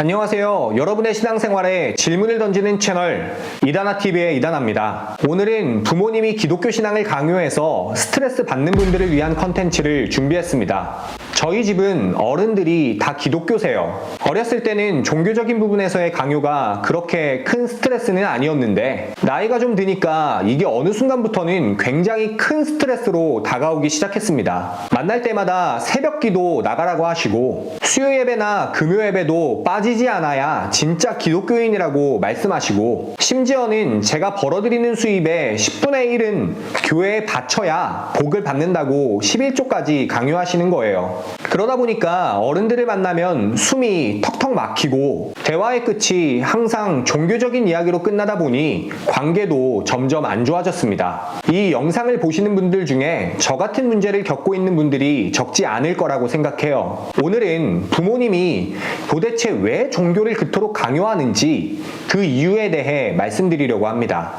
안녕하세요. 여러분의 신앙생활에 질문을 던지는 채널 이다나TV의 이다나입니다. 오늘은 부모님이 기독교 신앙을 강요해서 스트레스 받는 분들을 위한 컨텐츠를 준비했습니다. 저희 집은 어른들이 다 기독교세요. 어렸을 때는 종교적인 부분에서의 강요가 그렇게 큰 스트레스는 아니었는데 나이가 좀 드니까 이게 어느 순간부터는 굉장히 큰 스트레스로 다가오기 시작했습니다. 만날 때마다 새벽기도 나가라고 하시고 수요 예배나 금요 예배도 빠지지 않아야 진짜 기독교인이라고 말씀하시고 심지어는 제가 벌어들이는 수입의 10분의 1은 교회에 바쳐야 복을 받는다고 11조까지 강요하시는 거예요. 그러다 보니까 어른들을 만나면 숨이 턱턱 막히고 대화의 끝이 항상 종교적인 이야기로 끝나다 보니 관계도 점점 안 좋아졌습니다. 이 영상을 보시는 분들 중에 저 같은 문제를 겪고 있는 분들이 적지 않을 거라고 생각해요. 오늘은 부모님이 도대체 왜 종교를 그토록 강요하는지 그 이유에 대해 말씀드리려고 합니다.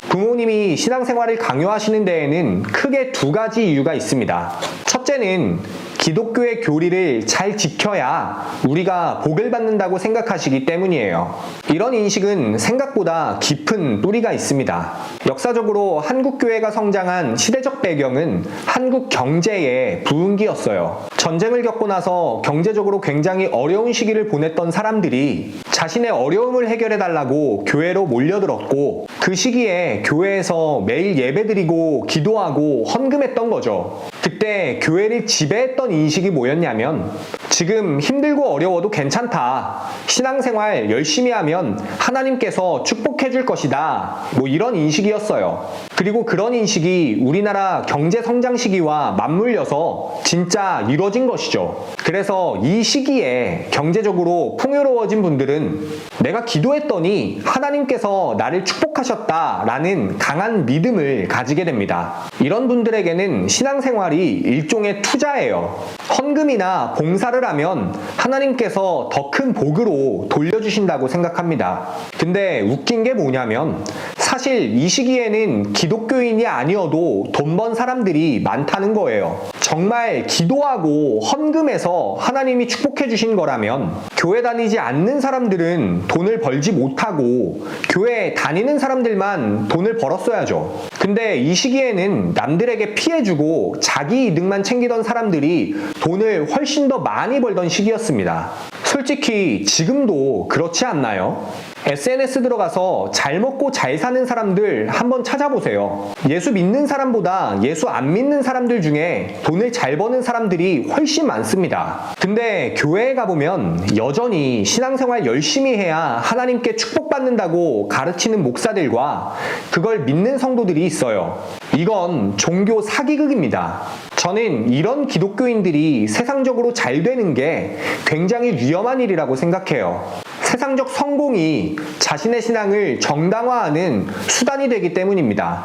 부모님이 신앙생활을 강요하시는 데에는 크게 두 가지 이유가 있습니다. 첫째는 기독교의 교리를 잘 지켜야 우리가 복을 받는다고 생각하시기 때문이에요. 이런 인식은 생각보다 깊은 뿌리가 있습니다. 역사적으로 한국교회가 성장한 시대적 배경은 한국 경제의 부흥기였어요. 전쟁을 겪고 나서 경제적으로 굉장히 어려운 시기를 보냈던 사람들이 자신의 어려움을 해결해달라고 교회로 몰려들었고 그 시기에 교회에서 매일 예배드리고 기도하고 헌금했던 거죠. 그때 교회를 지배했던 인식이 뭐였냐면 지금 힘들고 어려워도 괜찮다. 신앙생활 열심히 하면 하나님께서 축복해 줄 것이다. 이런 인식이었어요. 그리고 그런 인식이 우리나라 경제 성장 시기와 맞물려서 진짜 이루어진 것이죠. 그래서 이 시기에 경제적으로 풍요로워진 분들은 내가 기도했더니 하나님께서 나를 축복하셨다라는 강한 믿음을 가지게 됩니다. 이런 분들에게는 신앙생활이 일종의 투자예요. 헌금이나 봉사를 하면 하나님께서 더 큰 복으로 돌려주신다고 생각합니다. 근데 웃긴 게 뭐냐면 사실 이 시기에는 기독교인이 아니어도 돈 번 사람들이 많다는 거예요. 정말 기도하고 헌금해서 하나님이 축복해 주신 거라면 교회 다니지 않는 사람들은 돈을 벌지 못하고 교회 다니는 사람들만 돈을 벌었어야죠. 근데 이 시기에는 남들에게 피해주고 자기 이득만 챙기던 사람들이 돈을 훨씬 더 많이 벌던 시기였습니다. 솔직히 지금도 그렇지 않나요? SNS 들어가서 잘 먹고 잘 사는 사람들 한번 찾아보세요. 예수 믿는 사람보다 예수 안 믿는 사람들 중에 돈을 잘 버는 사람들이 훨씬 많습니다. 근데 교회에 가보면 여전히 신앙생활 열심히 해야 하나님께 축복받는다고 가르치는 목사들과 그걸 믿는 성도들이 있어요. 이건 종교 사기극입니다. 저는 이런 기독교인들이 세상적으로 잘 되는 게 굉장히 위험한 일이라고 생각해요. 세상적 성공이 자신의 신앙을 정당화하는 수단이 되기 때문입니다.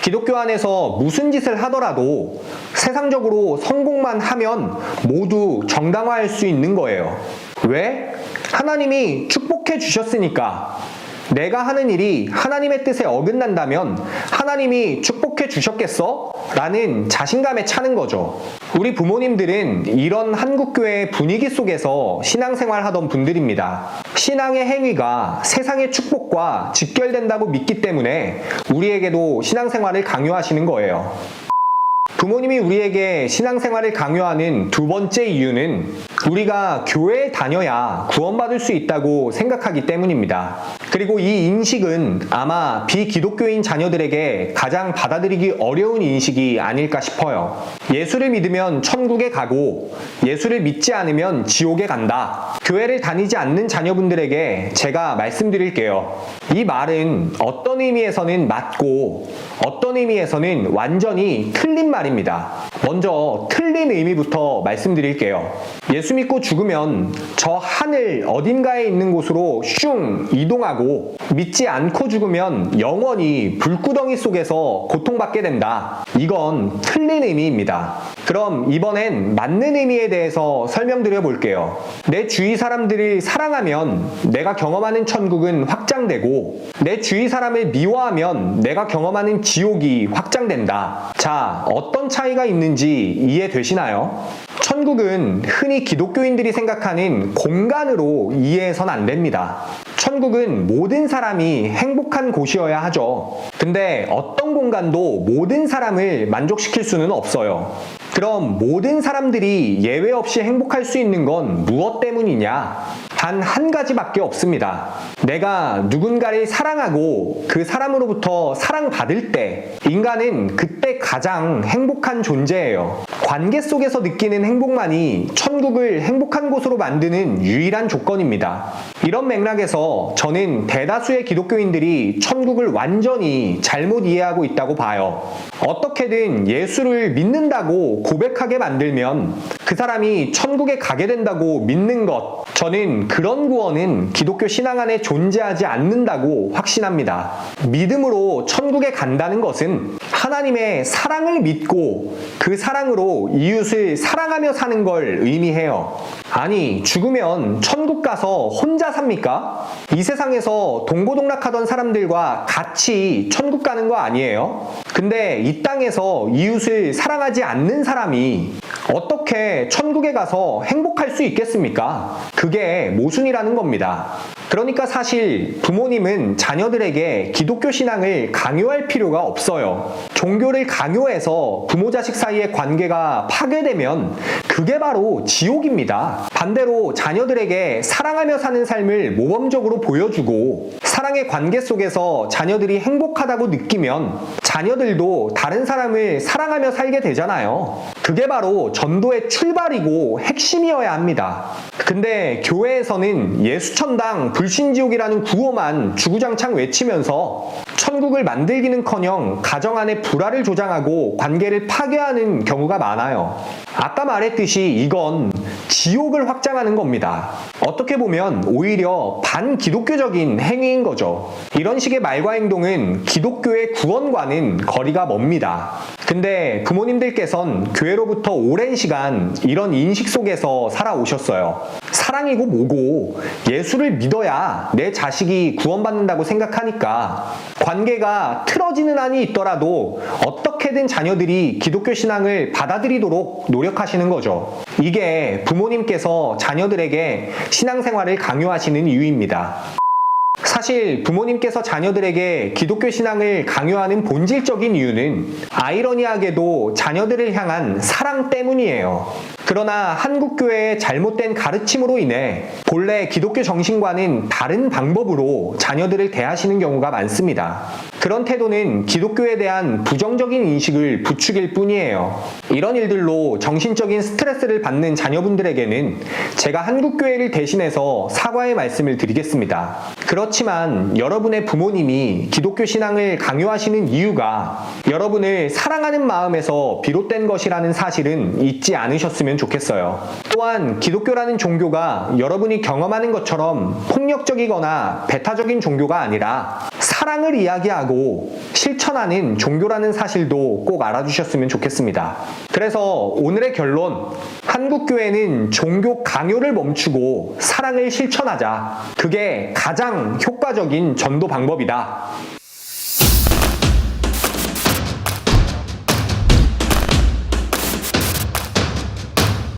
기독교 안에서 무슨 짓을 하더라도 세상적으로 성공만 하면 모두 정당화할 수 있는 거예요. 왜? 하나님이 축복해 주셨으니까. 내가 하는 일이 하나님의 뜻에 어긋난다면 하나님이 축복해 주셨겠어? 라는 자신감에 차는 거죠. 우리 부모님들은 이런 한국교회의 분위기 속에서 신앙생활 하던 분들입니다. 신앙의 행위가 세상의 축복과 직결된다고 믿기 때문에 우리에게도 신앙생활을 강요하시는 거예요. 부모님이 우리에게 신앙생활을 강요하는 두 번째 이유는 우리가 교회에 다녀야 구원받을 수 있다고 생각하기 때문입니다. 그리고 이 인식은 아마 비기독교인 자녀들에게 가장 받아들이기 어려운 인식이 아닐까 싶어요. 예수를 믿으면 천국에 가고 예수를 믿지 않으면 지옥에 간다. 교회를 다니지 않는 자녀분들에게 제가 말씀드릴게요. 이 말은 어떤 의미에서는 맞고 어떤 의미에서는 완전히 틀린 말입니다. 먼저 틀린 의미부터 말씀드릴게요. 예수 믿고 죽으면 저 하늘 어딘가에 있는 곳으로 슝 이동하고 믿지 않고 죽으면 영원히 불구덩이 속에서 고통받게 된다. 이건 틀린 의미입니다. 그럼 이번엔 맞는 의미에 대해서 설명드려 볼게요. 내 주위 사람들을 사랑하면 내가 경험하는 천국은 확장되고 내 주위 사람을 미워하면 내가 경험하는 지옥이 확장된다. 자, 어떤 차이가 있는지 이해되시나요? 천국은 흔히 기독교인들이 생각하는 공간으로 이해해선 안 됩니다. 천국은 모든 사람이 행복한 곳이어야 하죠. 근데 어떤 공간도 모든 사람을 만족시킬 수는 없어요. 그럼 모든 사람들이 예외 없이 행복할 수 있는 건 무엇 때문이냐? 단 한 가지밖에 없습니다. 내가 누군가를 사랑하고 그 사람으로부터 사랑받을 때 인간은 그때 가장 행복한 존재예요. 관계 속에서 느끼는 행복만이 천국을 행복한 곳으로 만드는 유일한 조건입니다. 이런 맥락에서 저는 대다수의 기독교인들이 천국을 완전히 잘못 이해하고 있다고 봐요. 어떻게든 예수를 믿는다고 고백하게 만들면 그 사람이 천국에 가게 된다고 믿는 것, 저는 그런 구원은 기독교 신앙 안에 존재하지 않는다고 확신합니다. 믿음으로 천국에 간다는 것은 하나님의 사랑을 믿고 그 사랑으로 이웃을 사랑하며 사는 걸 의미해요. 아니, 죽으면 천국 가서 혼자 삽니까? 이 세상에서 동고동락하던 사람들과 같이 천국 가는 거 아니에요? 근데 이 땅에서 이웃을 사랑하지 않는 사람이 어떻게 천국에 가서 행복할 수 있겠습니까? 그게 모순이라는 겁니다. 그러니까 사실 부모님은 자녀들에게 기독교 신앙을 강요할 필요가 없어요. 종교를 강요해서 부모 자식 사이의 관계가 파괴되면 그게 바로 지옥입니다. 반대로 자녀들에게 사랑하며 사는 삶을 모범적으로 보여주고 사랑의 관계 속에서 자녀들이 행복하다고 느끼면 자녀들도 다른 사람을 사랑하며 살게 되잖아요. 그게 바로 전도의 출발이고 핵심이어야 합니다. 근데 교회에서는 예수천당 불신지옥이라는 구호만 주구장창 외치면서 천국을 만들기는커녕 가정 안에 불화를 조장하고 관계를 파괴하는 경우가 많아요. 아까 말했듯이 이건 지옥을 확장하는 겁니다. 어떻게 보면 오히려 반기독교적인 행위인 거죠. 이런 식의 말과 행동은 기독교의 구원과는 거리가 멉니다. 근데 부모님들께선 교회로부터 오랜 시간 이런 인식 속에서 살아오셨어요. 사랑이고 뭐고 예수를 믿어야 내 자식이 구원받는다고 생각하니까 관계가 틀어지는 한이 있더라도 어떻게든 자녀들이 기독교 신앙을 받아들이도록 노력하시는 거죠. 이게 부모님께서 자녀들에게 신앙생활을 강요하시는 이유입니다. 사실 부모님께서 자녀들에게 기독교 신앙을 강요하는 본질적인 이유는 아이러니하게도 자녀들을 향한 사랑 때문이에요. 그러나 한국교회의 잘못된 가르침으로 인해 본래 기독교 정신과는 다른 방법으로 자녀들을 대하시는 경우가 많습니다. 그런 태도는 기독교에 대한 부정적인 인식을 부추길 뿐이에요. 이런 일들로 정신적인 스트레스를 받는 자녀분들에게는 제가 한국교회를 대신해서 사과의 말씀을 드리겠습니다. 그렇지만 여러분의 부모님이 기독교 신앙을 강요하시는 이유가 여러분을 사랑하는 마음에서 비롯된 것이라는 사실은 잊지 않으셨으면 좋겠어요. 또한 기독교라는 종교가 여러분이 경험하는 것처럼 폭력적이거나 배타적인 종교가 아니라 사랑을 이야기하고 실천하는 종교라는 사실도 꼭 알아주셨으면 좋겠습니다. 그래서 오늘의 결론, 한국교회는 종교 강요를 멈추고 사랑을 실천하자. 그게 가장 효과적인 전도 방법이다.